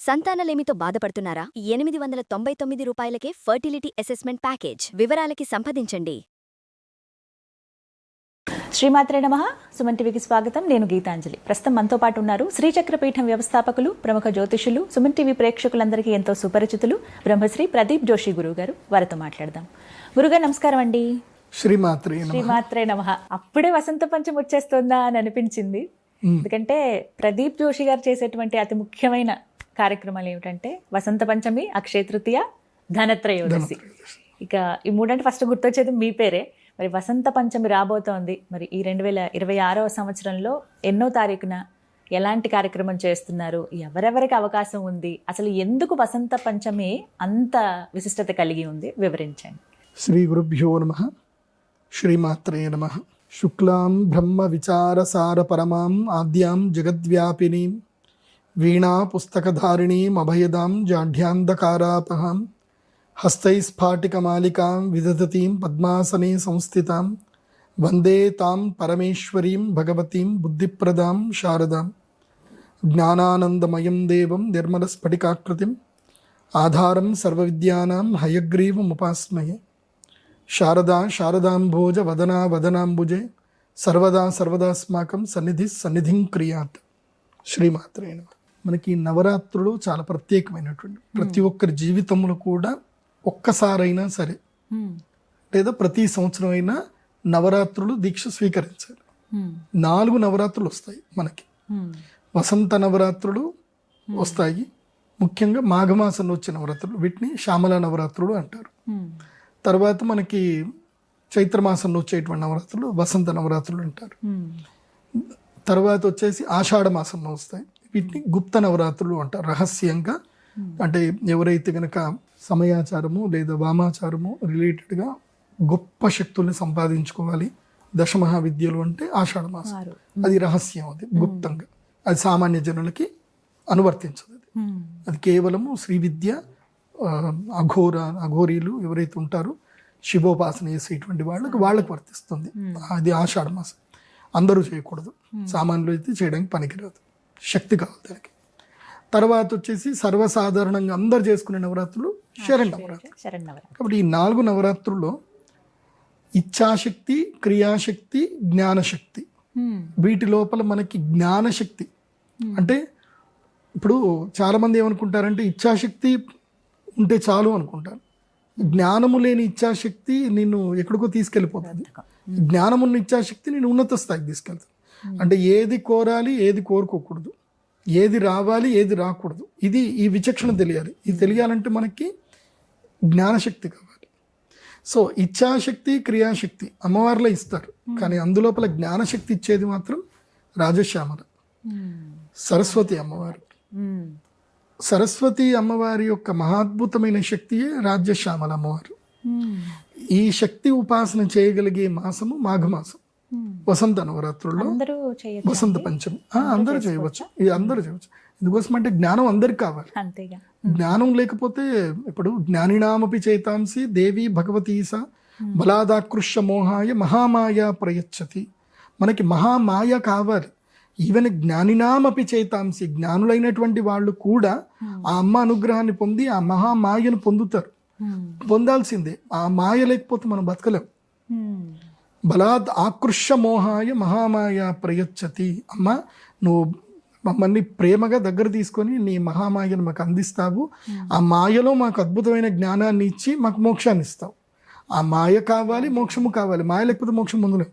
సంతానలేమితో బాధపడుతున్నారా? 899 రూపాయలకే fertility assessment package. వివరాలకి సంప్రదించండి. శ్రీమాత్రే నమః. సుమన్ టీవీకి స్వాగతం. నేను గీతాంజలి. ప్రస్తుతం మనతో పాటు ఉన్నారు శ్రీచక్రపీఠం వ్యవస్థాపకులు, ప్రముఖ జ్యోతిషులు, సుమన్ టీవీ ప్రేక్షకులందరికీ ఎంతో సుపరిచితులు బ్రహ్మశ్రీ ప్రదీప్ జోషి గురువు గారు. వారితో మాట్లాడదాం. గురుగారు నమస్కారం అండి. శ్రీమాత్రే నమః. అప్పుడే వసంత పంచమి వచ్చేస్తుందా అని అనిపించింది. ఎందుకంటే ప్రదీప్ జోషి గారు చేసేటువంటి అతి ముఖ్యమైన కార్యక్రమాలు ఏమిటంటే వసంత పంచమి, అక్షయ తృతీయ, ధనత్రయోదశి. ఇక ఈ మూడంటే ఫస్ట్ గుర్తొచ్చేది మీ పేరే. మరి వసంత పంచమి రాబోతోంది. మరి ఈ 2026వ సంవత్సరంలో ఎన్నో తారీఖున ఎలాంటి కార్యక్రమం చేస్తున్నారు, ఎవరెవరికి అవకాశం ఉంది, అసలు ఎందుకు వసంత పంచమి అంత విశిష్టత కలిగి ఉంది, వివరించండి. శ్రీ గురుభ్యో నమః. శ్రీమాత్రే నమః. శుక్లాం బ్రహ్మ విచారసార పరమాం ఆద్యాం జగద్వ్యాపినీం వీణా పుస్తకధారిణీం అభయదాం జాఢ్యాంధకారాపహాం హస్తైస్ఫాటికమాలికాం విదధతీం పద్మాసనే సంస్థితాం వందే తాం పరమేశ్వరీం భగవతీం బుద్ధిప్రదాం శారదాం జ్ఞానానందమయం దేవం నిర్మలస్ఫటికాకృతిం ఆధారం సర్వవిద్యానాం హయగ్రీవముపాస్మహే. శారదా శారదాంభోజ వదనా వదనాంబుజే సర్వదా సర్వదాస్మాకం సన్నిధిం క్రియాత్. శ్రీమాత్రే నమః. మనకి నవరాత్రులు చాలా ప్రత్యేకమైనటువంటి, ప్రతి ఒక్కరి జీవితంలో కూడా ఒక్కసారైనా సరే లేదా ప్రతి సంవత్సరం అయినా నవరాత్రులు దీక్ష స్వీకరించాలి. 4 నవరాత్రులు వస్తాయి మనకి. వసంత నవరాత్రులు వస్తాయి, ముఖ్యంగా మాఘమాసంలో వచ్చే నవరాత్రులు, వీటిని శ్యామల నవరాత్రులు అంటారు. తర్వాత మనకి చైత్రమాసంలో వచ్చేటువంటి నవరాత్రులు వసంత నవరాత్రులు అంటారు. తర్వాత వచ్చేసి ఆషాఢ మాసంలో వస్తాయి, వీటిని గుప్త నవరాత్రులు అంటారు. రహస్యంగా, అంటే ఎవరైతే కనుక సమయాచారము లేదా వామాచారము రిలేటెడ్గా గొప్ప శక్తుల్ని సంపాదించుకోవాలి, దశమహావిద్యలు అంటే ఆషాఢ మాసం, అది రహస్యం, అది గుప్తంగా, అది సామాన్య జనులకి అనువర్తించదు. అది కేవలము శ్రీ విద్య, అఘోరీలు ఎవరైతే ఉంటారో శివోపాసన చేసేటువంటి వాళ్ళకి వర్తిస్తుంది. అది ఆషాఢ మాసం. అందరూ చేయకూడదు, సామాన్యులు అయితే చేయడానికి పనికిరాదు, శక్తి కావాలి దానికి. తర్వాత వచ్చేసి సర్వసాధారణంగా అందరు చేసుకునే నవరాత్రులు శరణవరాత్రులు. కాబట్టి ఈ 4 నవరాత్రుల్లో ఇచ్ఛాశక్తి, క్రియాశక్తి, జ్ఞానశక్తి, వీటి లోపల మనకి జ్ఞానశక్తి అంటే, ఇప్పుడు చాలామంది ఏమనుకుంటారంటే ఇచ్ఛాశక్తి ఉంటే చాలు అనుకుంటారు. జ్ఞానము లేని ఇచ్ఛాశక్తి నిన్ను ఎక్కడికో తీసుకెళ్ళిపోతుంది, జ్ఞానమున్న ఇచ్ఛాశక్తి నేను ఉన్నత స్థాయికి తీసుకెళ్తాను. అంటే ఏది కోరాలి, ఏది కోరుకోకూడదు, ఏది రావాలి, ఏది రాకూడదు, ఇది ఈ విచక్షణ తెలియాలి. ఇది తెలియాలంటే మనకి జ్ఞానశక్తి కావాలి. సో ఇచ్ఛాశక్తి, క్రియాశక్తి అమ్మవారిలో ఇస్తారు, కానీ అందులోపల జ్ఞానశక్తి ఇచ్చేది మాత్రం రాజశ్యామల సరస్వతి అమ్మవారు. సరస్వతి అమ్మవారి యొక్క మహాద్భుతమైన శక్తియే రాజ్యశ్యామల అమ్మవారు. ఈ శక్తి ఉపాసన చేయగలిగే మాసము మాఘమాసం, వసంత నవరాత్రుల్లో వసంత పంచమి. అందరూ చేయవచ్చు, ఇది అందరూ చేయవచ్చు. ఎందుకోసం అంటే జ్ఞానం అందరికి కావాలి. జ్ఞానం లేకపోతే, ఇప్పుడు జ్ఞానినామపి చేతాంసి దేవి భగవతీస బలాదాకృష్య మోహాయ మహామాయ ప్రయచ్చతి. మనకి మహామాయ కావాలి. ఈవెన్ జ్ఞానినామపి చేతాంసి, జ్ఞానులైనటువంటి వాళ్ళు కూడా ఆ అమ్మ అనుగ్రహాన్ని పొంది ఆ మహామాయను పొందుతారు, పొందాల్సిందే. ఆ మాయ లేకపోతే మనం బతకలేం. బలాద్ ఆకృష్య మోహాయ మహామాయ ప్రయచ్చతి. అమ్మ, నువ్వు మమ్మల్ని ప్రేమగా దగ్గర తీసుకొని నీ మహామాయను మాకు అందిస్తావు, ఆ మాయలో మాకు అద్భుతమైన జ్ఞానాన్ని ఇచ్చి మాకు మోక్షాన్ని ఇస్తావు. ఆ మాయ కావాలి, మోక్షము కావాలి. మాయ లేకపోతే మోక్షం పొందలేం,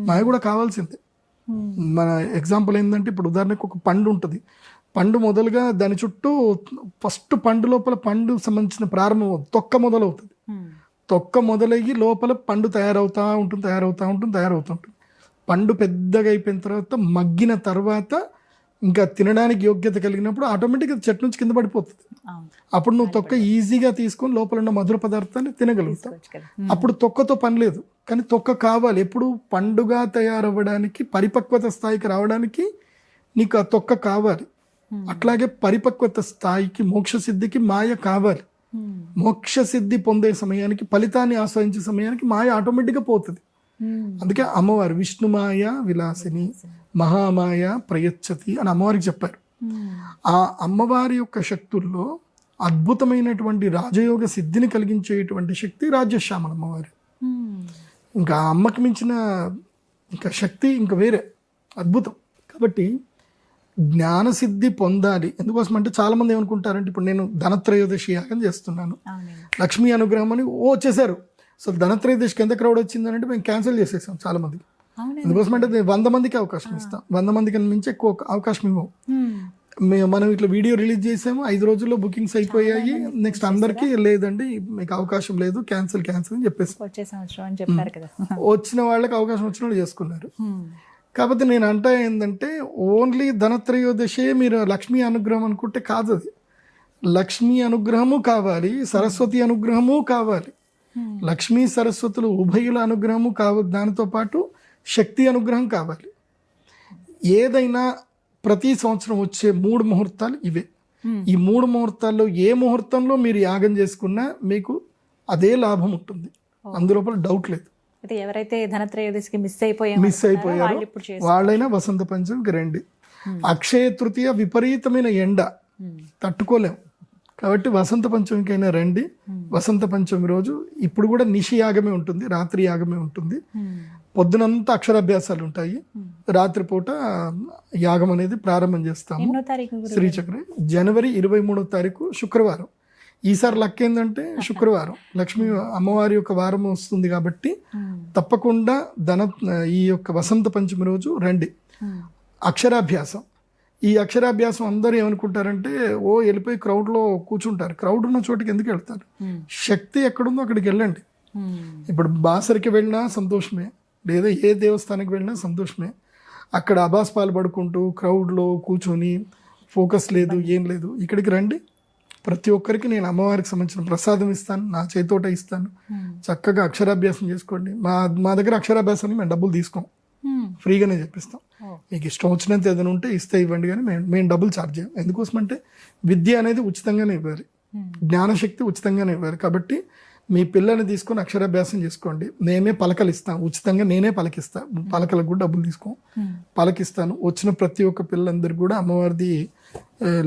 మాయ కూడా కావాల్సిందే. మన ఎగ్జాంపుల్ ఏంటంటే, ఇప్పుడు ఉదాహరణకు ఒక పండు ఉంటుంది. పండు మొదలుగా దాని చుట్టూ ఫస్ట్ పండు లోపల పండు సంబంధించిన ప్రారంభం తొక్క మొదలవుతుంది. తొక్క మొదలయ్యి లోపల పండు తయారవుతూ ఉంటుంది. పండు పెద్దగా అయిపోయిన తర్వాత, మగ్గిన తర్వాత, ఇంకా తినడానికి యోగ్యత కలిగినప్పుడు ఆటోమేటిక్గా చెట్టు నుంచి కింద పడిపోతుంది. అప్పుడు నువ్వు తొక్క ఈజీగా తీసుకొని లోపల ఉన్న మధుర పదార్థాన్ని తినగలుగుతావు. అప్పుడు తొక్కతో పని లేదు, కానీ తొక్క కావాలి. ఎప్పుడు పండుగా తయారవ్వడానికి, పరిపక్వత స్థాయికి రావడానికి నీకు ఆ తొక్క కావాలి. అట్లాగే పరిపక్వత స్థాయికి, మోక్ష సిద్ధికి మాయ కావాలి. మోక్ష సిద్ధి పొందే సమయానికి, ఫలితాన్ని ఆశ్రయించే సమయానికి మాయ ఆటోమేటిక్గా పోతుంది. అందుకే అమ్మవారు విష్ణుమాయ విలాసిని మహామాయ ప్రయచ్చతి అని అమ్మవారికి చెప్పారు. ఆ అమ్మవారి యొక్క శక్తుల్లో అద్భుతమైనటువంటి రాజయోగ సిద్ధిని కలిగించేటువంటి శక్తి రాజ్యశ్యామల అమ్మవారి. ఇంకా ఆ అమ్మకి మించిన ఇంకా శక్తి ఇంకా వేరే అద్భుతం. కాబట్టి జ్ఞానసిద్ధి పొందాలి. ఎందుకోసం అంటే చాలామంది ఏమనుకుంటారంటే, ఇప్పుడు నేను ధనత్రయోదశి యాగం చేస్తున్నాను, లక్ష్మీ అనుగ్రహం అని వచ్చేసారు. సో ధనత్రయోదశికి ఎంత క్రౌడ్ వచ్చిందని అంటే మేము క్యాన్సిల్ చేసేసాం చాలామంది. ఎందుకోసం అంటే 100 మందికి అవకాశం ఇస్తాం, 100 మందికి మించి ఎక్కువ అవకాశం ఇవ్వము. మనం ఇట్లా వీడియో రిలీజ్ చేసాము, 5 రోజుల్లో బుకింగ్స్ అయిపోయాయి, నెక్స్ట్ అందరికీ లేదండి మీకు అవకాశం లేదు, క్యాన్సిల్ అని చెప్పేసి వచ్చిన వాళ్ళకి అవకాశం వచ్చిన వాళ్ళు చేసుకున్నారు. కాకపోతే నేను అంటే ఏంటంటే, ఓన్లీ ధనత్రయోదశే మీరు లక్ష్మీ అనుగ్రహం అనుకుంటే కాదు. అది లక్ష్మీ అనుగ్రహము కావాలి, సరస్వతి అనుగ్రహము కావాలి. లక్ష్మీ సరస్వతులు ఉభయుల అనుగ్రహము కావాలి, దానితో పాటు శక్తి అనుగ్రహం కావాలి. ఏదైనా ప్రతి సంవత్సరం వచ్చే 3 ముహూర్తాలు ఇవే. ఈ 3 ముహూర్తాల్లో ఏ ముహూర్తంలో మీరు యాగం చేసుకున్నా మీకు అదే లాభం ఉంటుంది, అందులోపల డౌట్ లేదు. ఎవరైతే ధనత్రయోదశికి మిస్ అయిపోయారో వాళ్ళైనా వసంత పంచమికి రండి. అక్షయ తృతీయ విపరీతమైన ఎండ తట్టుకోలేం కాబట్టి వసంత పంచమికైనా రండి. వసంత పంచమి రోజు ఇప్పుడు కూడా నిషి యాగమే ఉంటుంది, రాత్రి యాగమే ఉంటుంది. పొద్దునంతా అక్షరాభ్యాసాలు ఉంటాయి, రాత్రిపూట యాగం అనేది ప్రారంభం చేస్తాము. శ్రీచక్ర జనవరి 23వ తారీఖు శుక్రవారం. ఈసారి లక్ ఏంటంటే శుక్రవారం లక్ష్మీ అమ్మవారి యొక్క వారం వస్తుంది కాబట్టి తప్పకుండా ఈ యొక్క వసంత పంచమి రోజు రండి. అక్షరాభ్యాసం, ఈ అక్షరాభ్యాసం అందరూ ఏమనుకుంటారంటే వెళ్ళిపోయి క్రౌడ్లో కూర్చుంటారు. క్రౌడ్ ఉన్న చోటికి ఎందుకు వెళ్తారు? శక్తి ఎక్కడుందో అక్కడికి వెళ్ళండి. ఇప్పుడు బాసరికి వెళ్ళినా సంతోషమే, లేదా ఏ దేవస్థానానికి వెళ్ళినా సంతోషమే. అక్కడ అబాస్పాలు పడుకుంటూ క్రౌడ్లో కూర్చొని ఫోకస్ లేదు, ఏం లేదు. ఇక్కడికి రండి, ప్రతి ఒక్కరికి నేను అమ్మవారికి సంబంధించిన ప్రసాదం ఇస్తాను, నా చేతోట ఇస్తాను. చక్కగా అక్షరాభ్యాసం చేసుకోండి. మా దగ్గర అక్షరాభ్యాసాన్ని మేము డబ్బులు తీసుకోం, ఫ్రీగానే చెప్పిస్తాం. మీకు ఇష్టం వచ్చినంత ఏదైనా ఉంటే ఇస్తే ఇవ్వండి, కానీ మేము డబ్బులు ఛార్జ్ చేయం. ఎందుకోసం అంటే విద్య అనేది ఉచితంగానే ఇవ్వాలి, జ్ఞానశక్తి ఉచితంగానే ఇవ్వాలి. కాబట్టి మీ పిల్లల్ని తీసుకొని అక్షరాభ్యాసం చేసుకోండి. నేనే పలకలు ఇస్తాను ఉచితంగా, నేనే పలకిస్తాను, పలకలకు కూడా డబ్బులు తీసుకో, పలకిస్తాను. వచ్చిన ప్రతి ఒక్క పిల్లలందరికీ కూడా అమ్మవారిది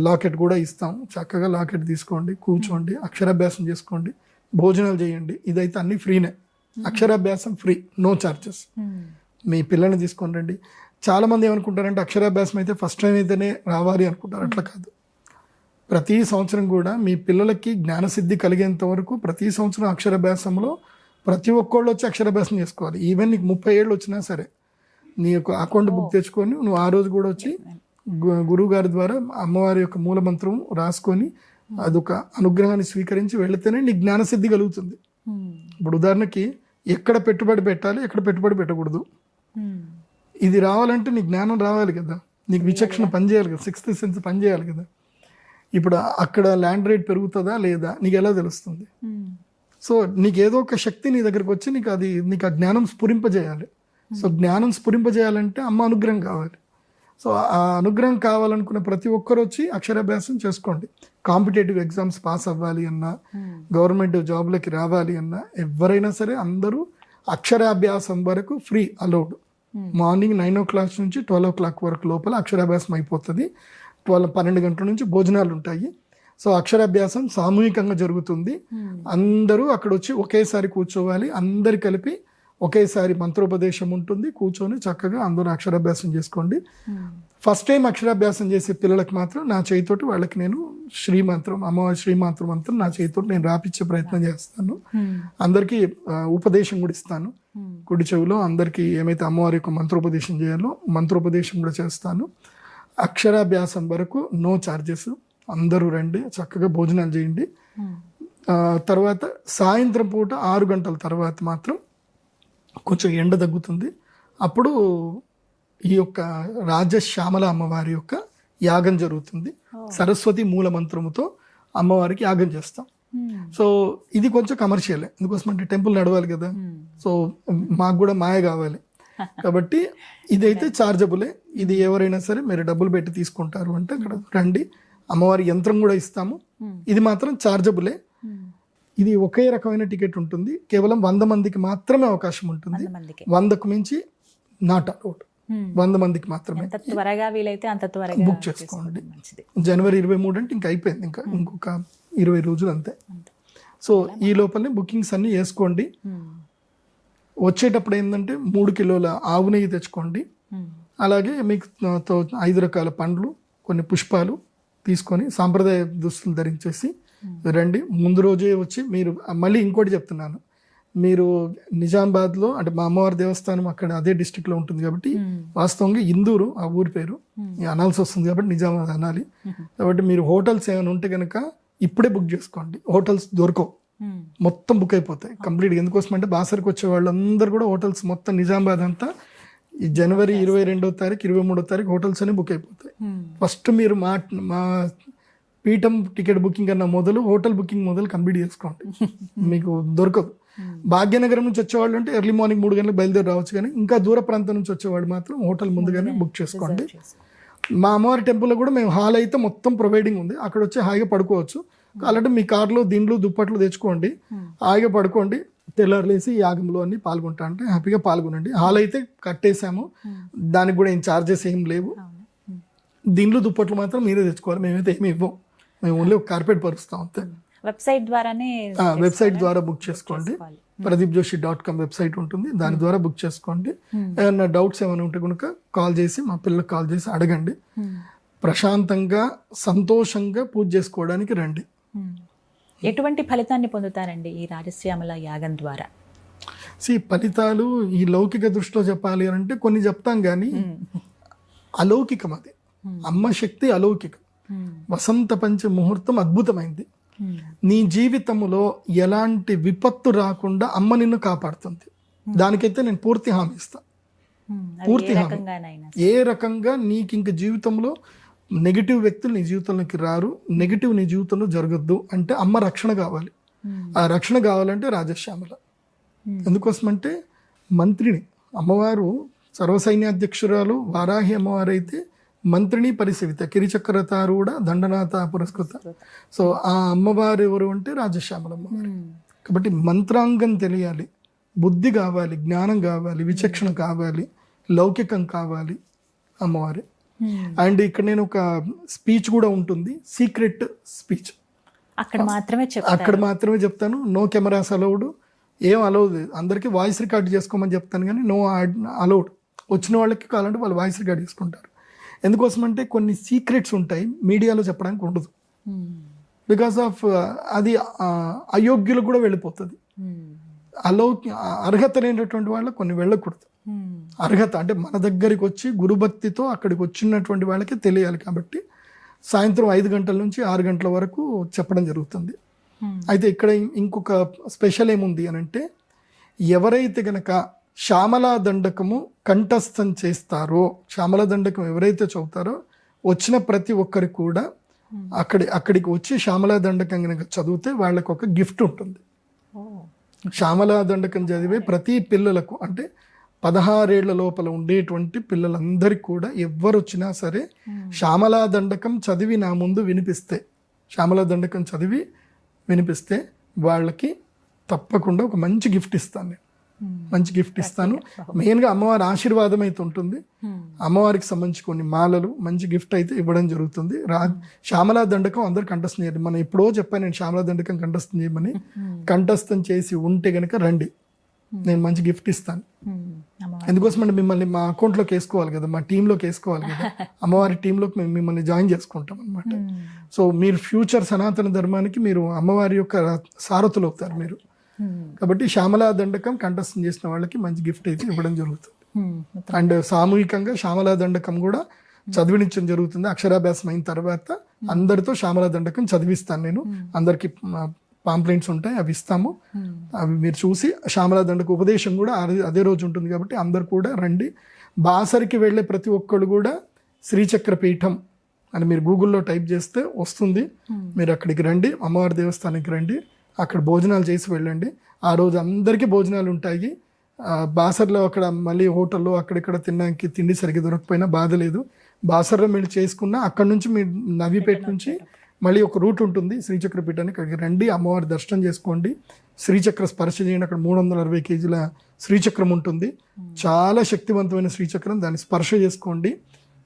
లాకెట్ కూడా ఇస్తాం. చక్కగా లాకెట్ తీసుకోండి, కూర్చోండి, అక్షరాభ్యాసం చేసుకోండి, భోజనాలు చేయండి. ఇదైతే అన్ని ఫ్రీనే, అక్షరాభ్యాసం ఫ్రీ, నో ఛార్జెస్. మీ పిల్లల్ని తీసుకొని రండి. చాలామంది ఏమనుకుంటారంటే అక్షరాభ్యాసం అయితే ఫస్ట్ టైం అయితేనే రావాలి అనుకుంటారు. అట్లా కాదు, ప్రతి సంవత్సరం కూడా మీ పిల్లలకి జ్ఞానసిద్ధి కలిగేంత వరకు ప్రతి సంవత్సరం అక్షరాభ్యాసంలో ప్రతి ఒక్కళ్ళు వచ్చి అక్షరాభ్యాసం చేసుకోవాలి. ఈవెన్ నీకు 30 ఏళ్ళు వచ్చినా సరే నీ యొక్క అకౌంట్ బుక్ తెచ్చుకొని నువ్వు ఆ రోజు కూడా వచ్చి గురువు గారి ద్వారా అమ్మవారి యొక్క మూల మంత్రం రాసుకొని అదొక అనుగ్రహాన్ని స్వీకరించి వెళితేనే నీ జ్ఞానసిద్ధి కలుగుతుంది. ఇప్పుడు ఉదాహరణకి ఎక్కడ పెట్టుబడి పెట్టాలి, ఎక్కడ పెట్టుబడి పెట్టకూడదు, ఇది రావాలంటే నీ జ్ఞానం రావాలి కదా, నీకు విచక్షణ పనిచేయాలి కదా, 6th సెన్స్ పనిచేయాలి కదా. ఇప్పుడు అక్కడ ల్యాండ్ రేట్ పెరుగుతుందా లేదా నీకు ఎలా తెలుస్తుంది? సో నీకు ఏదో ఒక శక్తి నీ దగ్గరకు వచ్చి నీకు ఆ జ్ఞానం స్ఫురింపజేయాలి. సో జ్ఞానం స్ఫురింపజేయాలంటే అమ్మ అనుగ్రహం కావాలి. సో ఆ అనుగ్రహం కావాలనుకున్న ప్రతి ఒక్కరు వచ్చి అక్షరాభ్యాసం చేసుకోండి. కాంపిటేటివ్ ఎగ్జామ్స్ పాస్ అవ్వాలి అన్నా, గవర్నమెంట్ జాబ్లకి రావాలి అన్నా, ఎవరైనా సరే అందరూ అక్షరాభ్యాసం వరకు ఫ్రీ అలౌడ్. మార్నింగ్ 9 o'clock నుంచి 12 o'clock వరకు లోపల అక్షరాభ్యాసం అయిపోతుంది. 12 గంటల నుంచి భోజనాలు ఉంటాయి. సో అక్షరాభ్యాసం సామూహికంగా జరుగుతుంది. అందరూ అక్కడ వచ్చి ఒకేసారి కూర్చోవాలి, అందరు కలిపి ఒకేసారి మంత్రోపదేశం ఉంటుంది. కూర్చొని చక్కగా అందరూ అక్షరాభ్యాసం చేసుకోండి. ఫస్ట్ టైం అక్షరాభ్యాసం చేసే పిల్లలకి మాత్రం నా చేతితోటి వాళ్ళకి నేను శ్రీమంత్రం, అమ్మవారి శ్రీమంత్రం మంత్రం నా చేతితోటి నేను రాపిచ్చే ప్రయత్నం చేస్తాను. అందరికీ ఉపదేశం కూడా ఇస్తాను. కుడి చెవిలో అందరికీ ఏమైతే అమ్మవారి యొక్క మంత్రోపదేశం చేయాలో మంత్రోపదేశం కూడా చేస్తాను. అక్షరాభ్యాసం వరకు నో ఛార్జెస్. అందరూ రండి, చక్కగా భోజనాలు చేయండి. తర్వాత సాయంత్రం పూట 6 గంటల తర్వాత మాత్రం కొంచెం ఎండ తగ్గుతుంది. అప్పుడు ఈ యొక్క రాజశ్యామల అమ్మవారి యొక్క యాగం జరుగుతుంది. సరస్వతి మూల మంత్రముతో అమ్మవారికి యాగం చేస్తాం. సో ఇది కొంచెం కమర్షియలే, ఎందుకోసం అంటే టెంపుల్ నడవాలి కదా. సో మాకు కూడా మాయ కావాలి కాబట్టి ఇదైతే చార్జబులే. ఇది ఎవరైనా సరే మీరు డబ్బులు పెట్టి తీసుకుంటారు అంటే అక్కడ రండి, అమ్మవారి యంత్రం కూడా ఇస్తాము. ఇది మాత్రం చార్జబులే. ఇది ఒకే రకమైన టికెట్ ఉంటుంది. కేవలం 100 మందికి మాత్రమే అవకాశం ఉంటుంది. 100కు మించి నాట్ అలౌడ్. 100 మందికి మాత్రమే. ఎంత త్వరగా వీలైతే అంత త్వరగా బుక్ చేసుకోండి. మంచిది. జనవరి 23 అంటే ఇంకా అయిపోయింది, ఇంకా ఇంకొక 20 రోజులు అంతే. సో ఈ లోపలనే బుకింగ్స్ అన్ని వేసుకోండి. వచ్చేటప్పుడు ఏంటంటే 3 కిలోల ఆవు నెయ్యి తెచ్చుకోండి. అలాగే మీకు 5 రకాల పండ్లు, కొన్ని పుష్పాలు తీసుకొని సాంప్రదాయ దుస్తులు ధరించేసి రండి. ముందు రోజే వచ్చి మీరు మళ్ళీ ఇంకోటి చెప్తున్నాను, మీరు నిజామాబాద్లో అంటే మా అమ్మవారి దేవస్థానం అక్కడ అదే డిస్టిక్లో ఉంటుంది కాబట్టి వాస్తవంగా ఇందూరు ఆ ఊరి పేరు అనాల్సి వస్తుంది కాబట్టి నిజామాబాద్ అనాలి. కాబట్టి మీరు హోటల్స్ ఏమైనా ఉంటే కనుక ఇప్పుడే బుక్ చేసుకోండి. హోటల్స్ దొరకవు, మొత్తం బుక్ అయిపోతాయి కంప్లీట్గా. ఎందుకోసం అంటే బాసరికి వచ్చే వాళ్ళందరూ కూడా హోటల్స్ మొత్తం నిజామాబాద్ అంతా ఈ జనవరి 22వ తారీఖు 23వ తారీఖు హోటల్స్ అన్ని బుక్ అయిపోతాయి. ఫస్ట్ మీరు మా పీఠం టికెట్ బుకింగ్ కన్నా మొదలు హోటల్ బుకింగ్ మొదలు కంప్లీట్ చేసుకోండి, మీకు దొరకదు. భాగ్యనగరం నుంచి వచ్చేవాళ్ళు అంటే ఎర్లీ మార్నింగ్ 3 గంటలకు బయలుదేరి రావచ్చు, కానీ ఇంకా దూర ప్రాంతం నుంచి వచ్చేవాళ్ళు మాత్రం హోటల్ ముందుగానే బుక్ చేసుకోండి. మా అమ్మవారి టెంపుల్లో కూడా మేము హాల్ అయితే మొత్తం ప్రొవైడింగ్ ఉంది, అక్కడ వచ్చి హాయిగా పడుకోవచ్చు. అలాంటి మీ కార్లో దిండ్లు దుప్పట్లు తెచ్చుకోండి, హాయిగా పడుకోండి. తెల్లారులేసి యాగంలో అన్ని పాల్గొంటా అంటే హ్యాపీగా పాల్గొనండి. హాల్ అయితే కట్టేసాము, దానికి కూడా ఏం ఛార్జెస్ ఏం లేవు. దిండ్లు దుప్పట్లు మాత్రం మీరే తెచ్చుకోవాలి, మేమైతే ఏమి ఇవ్వం, మేము ఓన్లీ ఒక కార్పెట్ పరుస్తాం అంతే. వెబ్సైట్ ద్వారానే వెబ్సైట్ ద్వారా బుక్ చేసుకోండి. pradeepjoshi.com వెబ్సైట్ ఉంటుంది, దాని ద్వారా బుక్ చేసుకోండి. ఏమన్నా డౌట్స్ ఏమైనా ఉంటే కనుక కాల్ చేసి మా పిల్లలకు కాల్ చేసి అడగండి. ప్రశాంతంగా సంతోషంగా పూజ చేసుకోవడానికి రండి. ఎటువంటి ఫలితాన్ని పొందుతారండి ఈ రాజశ్యామల యాగం ద్వారా? ఫలితాలు ఈ లౌకిక దృష్టిలో చెప్పాలి అని అంటే కొన్ని చెప్తాం, కానీ అలౌకికం అది. అమ్మ శక్తి అలౌకికం. వసంత పంచ ముహూర్తం అద్భుతమైంది. నీ జీవితంలో ఎలాంటి విపత్తు రాకుండా అమ్మ నిన్ను కాపాడుతుంది. దానికైతే నేను పూర్తి హామీ ఇస్తాను, పూర్తి హామీ. ఏ రకంగా నీకు ఇంక జీవితంలో నెగిటివ్ వ్యక్తులు నీ జీవితంలోకి రారు, నెగిటివ్ నీ జీవితంలో జరగద్దు అంటే అమ్మ రక్షణ కావాలి. ఆ రక్షణ కావాలంటే రాజశ్యామల. ఎందుకోసమంటే మంత్రిని అమ్మవారు సర్వసైన్యాధ్యక్షురాలు వారాహి అమ్మవారు అయితే మంత్రిని పరిసేవిత కిరిచక్రతారూఢ దండనాథ పురస్కృత. సో ఆ అమ్మవారు ఎవరు అంటే రాజశ్యామల అమ్మవారు. కాబట్టి మంత్రాంగం తెలియాలి, బుద్ధి కావాలి, జ్ఞానం కావాలి, విచక్షణ కావాలి, లౌకికం కావాలి అమ్మవారి. అండ్ ఇక్కడ నేను ఒక స్పీచ్ కూడా ఉంటుంది, సీక్రెట్ స్పీచ్. అక్కడ మాత్రమే చెప్తాను. నో కెమెరాస్ అలౌడ్, ఏం అలౌడ్. అందరికీ వాయిస్ రికార్డ్ చేసుకోమని చెప్తాను, కానీ నో అలౌడ్. వచ్చిన వాళ్ళకి కావాలంటే వాళ్ళు వాయిస్ రికార్డ్ చేసుకుంటారు. ఎందుకోసమంటే కొన్ని సీక్రెట్స్ ఉంటాయి మీడియాలో చెప్పడానికి ఉండదు. బికాస్ ఆఫ్ అది అయోగ్యులకు కూడా వెళ్ళిపోతుంది. అర్హత లేనటువంటి వాళ్ళకి కొన్ని వెళ్ళకూడదు. అర్హత అంటే మన దగ్గరికి వచ్చి గురుభక్తితో అక్కడికి వచ్చినటువంటి వాళ్ళకి తెలియాలి. కాబట్టి సాయంత్రం 5 గంటల నుంచి 6 గంటల వరకు చెప్పడం జరుగుతుంది. అయితే ఇక్కడ ఇంకొక స్పెషల్ ఏముంది అని అంటే, ఎవరైతే గనక శ్యామలా దండకము కంఠస్థం చేస్తారో, శ్యామలా దండకం ఎవరైతే చదువుతారో వచ్చిన ప్రతి ఒక్కరికి కూడా అక్కడికి వచ్చి శ్యామలా దండకం కనుక చదివితే వాళ్ళకు ఒక గిఫ్ట్ ఉంటుంది. శ్యామలా దండకం చదివే ప్రతి పిల్లలకు అంటే 16 ఏళ్ల లోపల ఉండేటువంటి పిల్లలందరికీ కూడా ఎవ్వరు వచ్చినా సరే శ్యామలా దండకం చదివి నా ముందు వినిపిస్తే, శ్యామలా దండకం చదివి వినిపిస్తే వాళ్ళకి తప్పకుండా ఒక మంచి గిఫ్ట్ ఇస్తాను నేను. మంచి గిఫ్ట్ ఇస్తాను. మెయిన్గా అమ్మవారి ఆశీర్వాదం అయితే ఉంటుంది. అమ్మవారికి సంబంధించి కొన్ని మాలలు మంచి గిఫ్ట్ అయితే ఇవ్వడం జరుగుతుంది. శ్యామలా దండకం అందరు కంఠస్థం చేయాలి. మనం ఎప్పుడో చెప్పాను నేను శ్యామలా దండకం కంఠస్థం చేయమని. కంఠస్థం చేసి ఉంటే గనక రండి, నేను మంచి గిఫ్ట్ ఇస్తాను. ఎందుకోసమంటే మిమ్మల్ని మా అకౌంట్లోకి వేసుకోవాలి కదా, మా టీంలోకి వేసుకోవాలి కదా, అమ్మవారి టీంలోకి మేము మిమ్మల్ని జాయిన్ చేసుకుంటాం అనమాట. సో మీరు ఫ్యూచర్ సనాతన ధర్మానికి మీరు అమ్మవారి యొక్క సారథులు అవుతారు మీరు. కాబట్టి శ్యామలా దండకం కంఠస్థం చేసిన వాళ్ళకి మంచి గిఫ్ట్ అయితే ఇవ్వడం జరుగుతుంది. అండ్ సామూహికంగా శ్యామలా దండకం కూడా చదివించడం జరుగుతుంది. అక్షరాభ్యాసం అయిన తర్వాత అందరితో శ్యామలా దండకం చదివిస్తాను నేను. అందరికి పాంప్లెంట్స్ ఉంటాయి, అవి ఇస్తాము. అవి మీరు చూసి శ్యామలా దండక ఉపదేశం కూడా అదే రోజు ఉంటుంది. కాబట్టి అందరు కూడా రండి. బాసరికి వెళ్ళే ప్రతి ఒక్కళ్ళు కూడా శ్రీచక్ర పీఠం అని మీరు గూగుల్లో టైప్ చేస్తే వస్తుంది. మీరు అక్కడికి రండి, అమ్మవారి దేవస్థానానికి రండి, అక్కడ భోజనాలు చేసి వెళ్ళండి. ఆ రోజు అందరికీ భోజనాలు ఉంటాయి. బాసర్లో అక్కడ మళ్ళీ హోటల్లో అక్కడిక్కడ తినడానికి తిండి సరిగ్గా దొరకపోయినా బాధ లేదు. బాసర్లో మీరు చేసుకున్న అక్కడ నుంచి మీరు నవీపేట నుంచి మళ్ళీ ఒక రూట్ ఉంటుంది శ్రీచక్ర పీఠానికి, అక్కడికి రండి, అమ్మవారి దర్శనం చేసుకోండి, శ్రీచక్ర స్పర్శ చేయండి. అక్కడ 360 కేజీల శ్రీచక్రం ఉంటుంది, చాలా శక్తివంతమైన శ్రీచక్రం, దాన్ని స్పర్శ చేసుకోండి.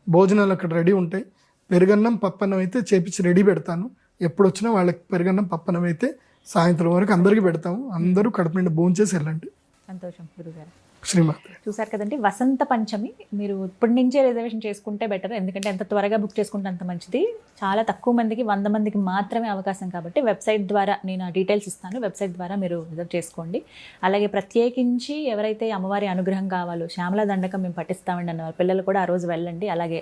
భోజనాలు అక్కడ రెడీ ఉంటాయి. పెరుగన్నం పప్పన్నం అయితే చేపించి రెడీ పెడతాను. ఎప్పుడు వచ్చినా వాళ్ళకి పెరుగన్నం పప్పన్నం అయితే సాయంత్రం వరకు అందరికీ పెడతాము. అందరూ కడుపు నిండా భోంచేసి వెళ్ళండి. సంతోషం గురుగారు. శ్రీమాత్రే. చూసారు కదండి, వసంత పంచమి మీరు ఇప్పటి నుంచే రిజర్వేషన్ చేసుకుంటే బెటర్, ఎందుకంటే ఎంత త్వరగా బుక్ చేసుకుంటే అంత మంచిది. చాలా తక్కువ మందికి, 100 మందికి మాత్రమే అవకాశం కాబట్టి వెబ్సైట్ ద్వారా నేను ఆ డీటెయిల్స్ ఇస్తాను, వెబ్సైట్ ద్వారా మీరు రిజర్వ్ చేసుకోండి. అలాగే ప్రత్యేకించి ఎవరైతే అమ్మవారి అనుగ్రహం కావాలో, శ్యామల దండకం మేము పట్టిస్తామండి అన్నవారు పిల్లలు కూడా ఆ రోజు వెళ్ళండి. అలాగే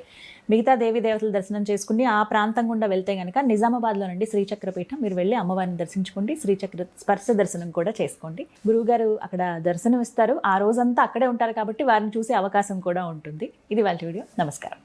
మిగతా దేవీ దేవతల దర్శనం చేసుకుని ఆ ప్రాంతం గుండా వెళ్తే కనుక నిజామాబాద్లో నుండి శ్రీచక్ర పీఠం మీరు వెళ్ళి అమ్మవారిని దర్శించుకోండి, శ్రీచక్ర స్పర్శ దర్శనం కూడా చేసుకోండి. గురువుగారు అక్కడ దర్శనం ఇస్తారు, ఆ రోజంతా అక్కడే ఉంటారు కాబట్టి వారిని చూసే అవకాశం కూడా ఉంటుంది. ఇది వాళ్ళ వీడియో. నమస్కారం.